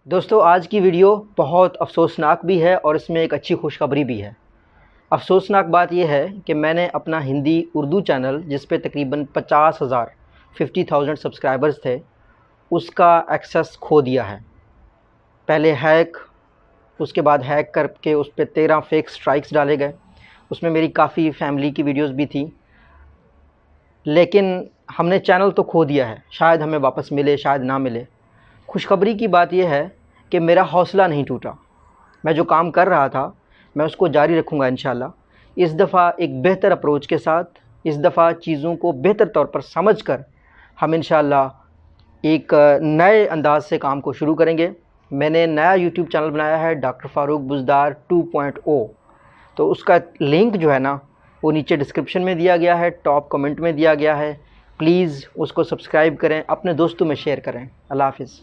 دوستو آج کی ویڈیو بہت افسوسناک بھی ہے اور اس میں ایک اچھی خوشخبری بھی ہے۔ افسوسناک بات یہ ہے کہ میں نے اپنا ہندی اردو چینل جس پہ تقریباً 50,000 سبسکرائبرز تھے اس کا ایکسس کھو دیا ہے۔ پہلے اس کے بعد ہیک کر کے اس پہ 13 فیک سٹرائکس ڈالے گئے۔ اس میں میری کافی فیملی کی ویڈیوز بھی تھی، لیکن ہم نے چینل تو کھو دیا ہے۔ شاید ہمیں واپس ملے، شاید نہ ملے۔ خوشخبری کی بات یہ ہے کہ میرا حوصلہ نہیں ٹوٹا۔ میں جو کام کر رہا تھا میں اس کو جاری رکھوں گا انشاءاللہ۔ اس دفعہ ایک بہتر اپروچ کے ساتھ، اس دفعہ چیزوں کو بہتر طور پر سمجھ کر ہم انشاءاللہ ایک نئے انداز سے کام کو شروع کریں گے۔ میں نے نیا یوٹیوب چینل بنایا ہے ڈاکٹر فاروق بزدار 2.0، تو اس کا لنک جو ہے نا وہ نیچے ڈسکرپشن میں دیا گیا ہے، ٹاپ کمنٹ میں دیا گیا ہے۔ پلیز اس کو سبسکرائب کریں، اپنے دوستوں میں شیئر کریں۔ اللہ حافظ۔